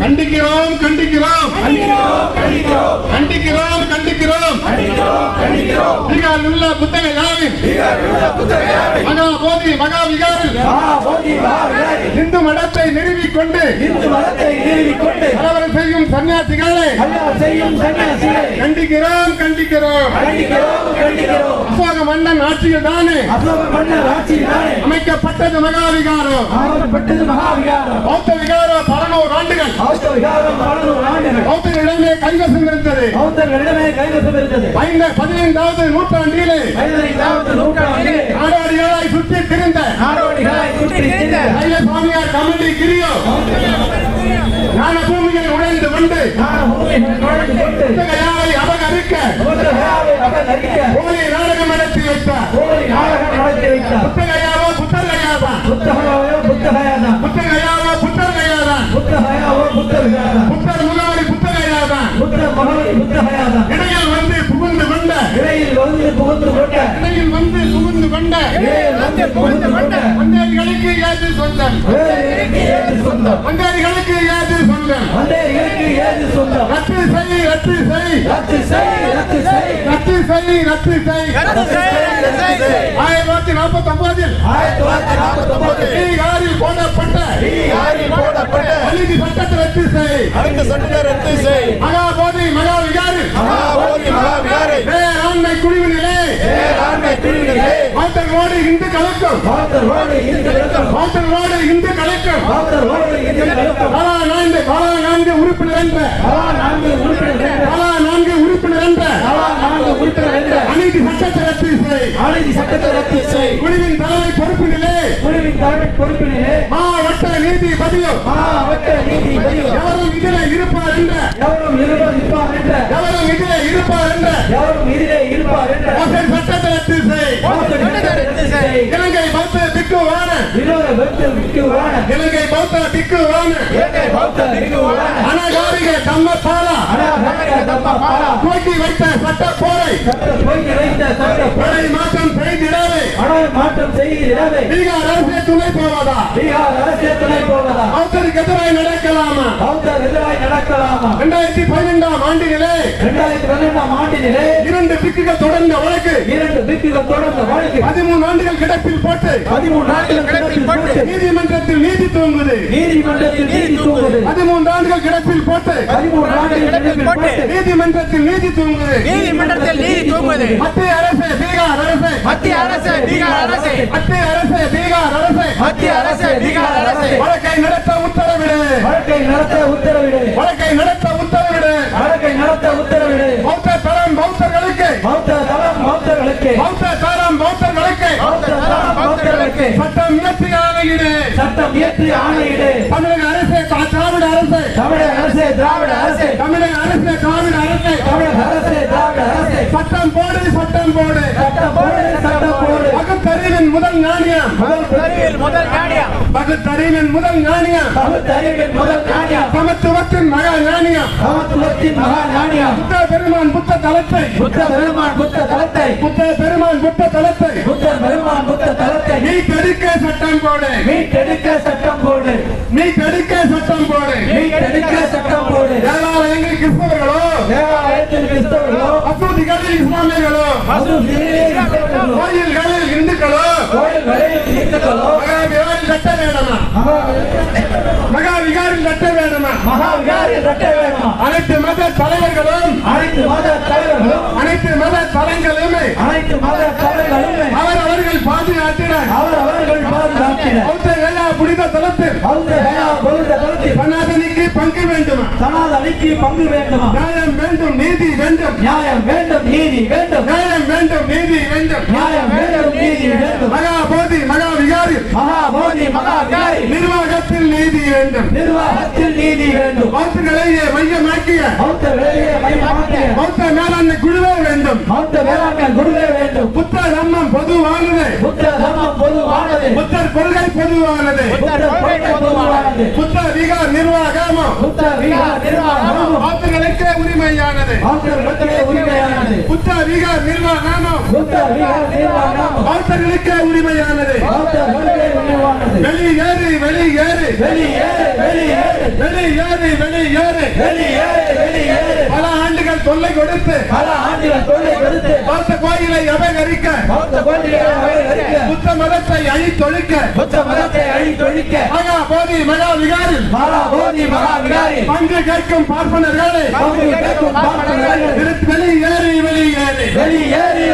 கண்டிக்கிறோம் கண்டிக்கிறோம் கண்டிக்கிறோம் கண்டிக்கிறோம் பீகாரில் உள்ள புத்தக யாவின் மகா போதி மகா விகாரில் இந்து மடத்தை நிறுவிக்கொண்டு கலவரம் செய்யும் சன்னியாசிகளை கண்டிக்கிறோம் கண்டிக்கிறோம். அசோக மன்னன் ஆட்சியில் தானே அமைக்கப்பட்டது மகாவிகாரம். பௌத்த விகாரம் 11 ஆண்டுகள் பௌத்தர்களிடமே கைவசம் இருந்தது. 15வது நூற்றாண்டிலே நாடோடிகளாய் சுற்றி திரிந்த சாமியார் கமிட்டி கிரியோ ஞான பூமியில் நுழைந்து கொண்டு புத்தகையாவை அபகரிக்க போலி நாடகம் நடத்தி வைத்தார். புத்தகையாவோ புத்தகையாவா புத்தகையாவோ புத்தகையாதான் புத்தர் முகாரி புத்தகையாதான் இடையில் வந்து புகுந்து கொண்ட வந்தேரிகளுக்கு ஏது சொந்தம் வந்தேரிகளுக்கு ஏது சொந்தம் ரத்து செய் ரத்து செய் ரத்து செய் ரத்து செய் ரத்து செய் 1949 பீகாரில் போடப்பட்ட சட்டத்தை ரத்து செய் மகாபோதி மகா விகாரில் வேளாண்மை குழுவினிலே பௌத்தர்களோடு இந்து கலக்கம் பல 4 உறுப்பினர் என்ற அநீதி சட்டத்தை ரத்து செய் குழுவின் தலைமை பொறுப்பினிலே மாவட்ட நீதிபதியும் எவரும் இதிலே இருப்பார் என்ற சட்டத்தை ரத்து செய். இலங்கை பௌத்த பிக்குவான அனகாரிக தம்மபாலா துவக்கி வைத்த சட்ட போரை மாற்றம் செய்திடவே பீகார் அரசே துணை போவதா பௌத்தருக்கு எதிராக நடக்கலாமா 2012ஆம் ஆண்டினிலே 2 பிக்குகள் தொடர்ந்த வழக்கு 13 ஆண்டுகள் கிடப்பில் போட்டு நீதிமன்றத்தில் நீதி தூங்குது 13 ஆண்டுகள் கிடப்பில் போட்டு நீதிமன்றத்தில் நீதி தூங்குது மத்திய அரசு பீகார் அரசு வழக்கை நடத்த உத்தரவிடு பௌத்த தரம் பௌத்தர்களுக்கு சட்டம் இயற்றி ஆணையிடு தமிழக அரசு திராவிட அரசு சட்டம் போடு பகுத்தறிவின் முதல் நாணயம் சமத்துவத்தின் மகா நாணயம் புத்த பெருமான் புத்த தலத்தை மீட்டெடுக்க சட்டம் போடு தேவாலயங்கள் கிறிஸ்தவர்களோ மசூதிகளில் இஸ்லாமியர்களோ கோயில்களில் இந்துக்களோ மகாவிகாரில் கட்ட வேண்டுமா அனைத்து மத தலைவர்களும் அனைத்து மத தலங்களுமே அவர்கள் பாதுகாத்திட எல்லா புனித தலத்தில் சனாதனிக்கு பங்கு வேண்டுமா நியாயம் வேண்டும் நீதி வேண்டும் மகாபோதி மகாவிகாரி நிர்வாகத்தில் நீதி வேண்டும் பௌத்தர்களையே மையமாக்கிய பௌத்த மேலாண்மை குழுவே வேண்டும் புத்த தர்மம் பொதுவானது புத்தர் கொள்கை பொதுவானது புத்த விகார் நிர்வாகமும் பௌத்தர்களுக்கே உரிமையானது புத்த விகார் நிர்வாகமும் பௌத்தர்களுக்கே உரிமையானது வெளியேறு வெளியேறு பல ஆண்டுகள் தொல்லை கொடுத்து பௌத்த கோயிலை அபகரிக்க புத்த மதத்தை அழித்தொழிக்க மகா போதி மகா விகாரில் பங்கு கேட்கும் பார்ப்பனர்களை வெளியேறு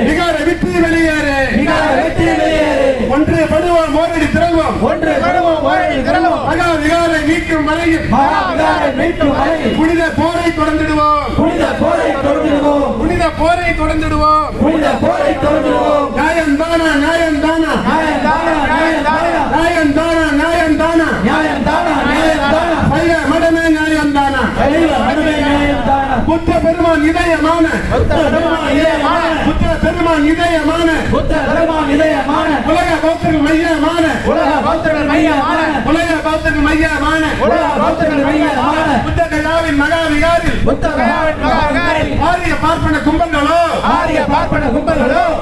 விகார விட்டு வெளியேறு ஒன்றுபடுவோம் மோரடி திறவோம் மகா விகாரை மீட்கும் வரையில் புனித போரை தொடர்ந்திடுவோம் நியாயம் தானா சைவ மடமே நியாயம் தானா புத்த பெருமான் இதயமான உலக பௌத்தர்கள் மையமான புத்த கயாவின் மகா விகாரில் ஆரிய பார்ப்பன கும்பங்களோ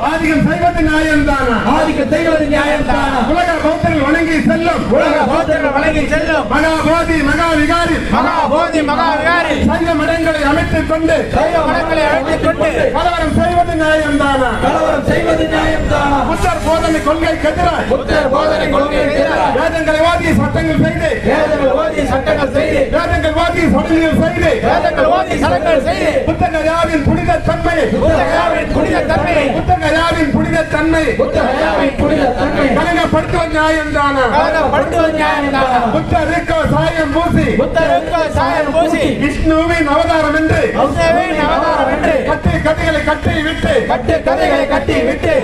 ஆதிக்கம் செய்வது நியாயம் தானா உலக பௌத்தர்கள் வணங்கி செல்லும் மகா போதி மகா விகாரில் சைவ மடங்களை அமைத்துக் கொண்டு கலவரம் செய்வது நியாயம் தானா புத்தர் போதனை கொள்கைக்கு எதிராக வேதங்களை வாதி சட்டங்கள் செய்து வேதங்கள் வாதி சடங்குகள் செய்து புத்தகயாவின் புனித தன்மை கலங்கப்படுத்துவது நியாயம் தானா புத்தருக்கு சாயம் பூசி விஷ்ணுவின் அவதாரம் என்று கதைகளை கட்டி விட்டு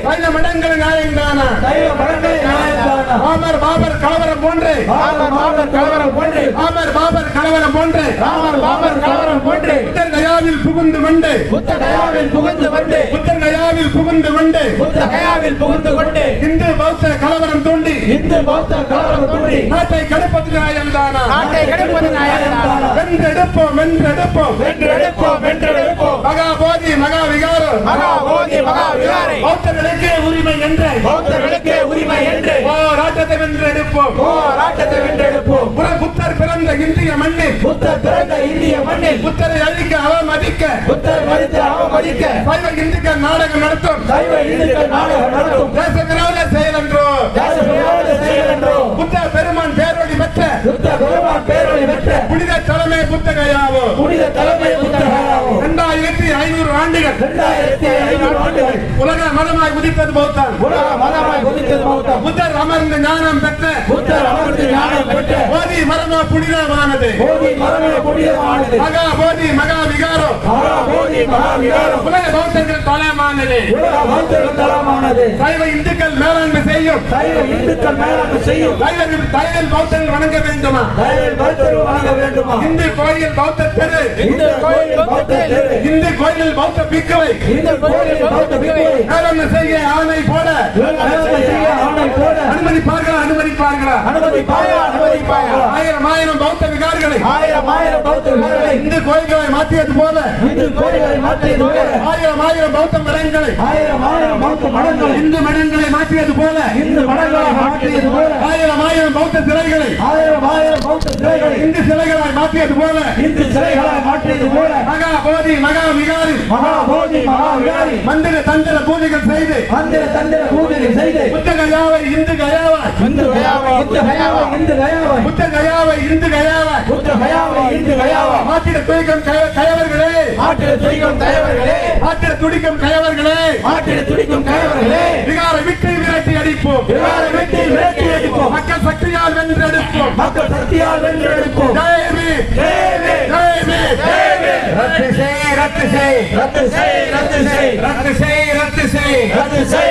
சைவ மடங்கள் நியாயம் தானா பாபர் கலவரம் போன்று புத்தர் கயாவில் புகுந்து கொண்டு இந்து பௌத்த கலவரம் தூண்டி நாட்டை கடுப்பது நியாயம் தானா வென்றெடுப்போம் மகா போதி மகா விகாரம் பௌத்தர்களுக்கே உரிமை என்று போராட்டத்தை வென்றெடுப்போம் புத்தர் பிறந்த இந்திய மண்ணில் புத்தரை அழிக்க அவமதிக்க சைவ இந்துக்கள் நாடகம் நடத்தும் தேச விரோத செயல் என்றோ புத்த பெருமான் பேரொழி பெற்ற புனித தலைமை புத்தகையாவோ 2500 ஆண்டுகள் உலக மதமாய் உதித்தது பௌத்தம் புத்தர் அமர்ந்து ஞானம் பெற்ற போதி மரமோ புனிதமானது மகா போதி மகா விகாரம் உலக பௌத்தர்கள் தலமானது சைவ இந்துக்கள் மேலாண்மை செய்யும் தையல் பௌத்தர்கள் வணங்க வேண்டுமா இந்து கோயில் பௌத்த தெரு இந்து கோயில் பௌத்த பிக்குவை மேலாண்மை செய்ய ஆணை போட அனுமதிப்பார்களா ஆயிரம் பௌத்த விகாரிகளை இந்து கோயில்களை மாற்றியது போல ஆயிரம் பௌத்த மடங்களை இந்து மடங்களை மாற்றியது போல ஆயிரம் பௌத்த சிலைகளை இந்து சிலைகளாய் மாற்றியது போல மகா போதி மகா விகாரி மந்திர தந்திர பூஜைகள் செய்து புத்தகயாவை இந்து கயாவாய் மாற்றிட துடிக்கும் கயவர்களே மாற்றிட துடிக்கும் கயவர்களே விகாரை விட்டு விரட்டி அடிப்போம் மக்கள் சக்தியால் வென்றெடுப்போம் ரத்து செய்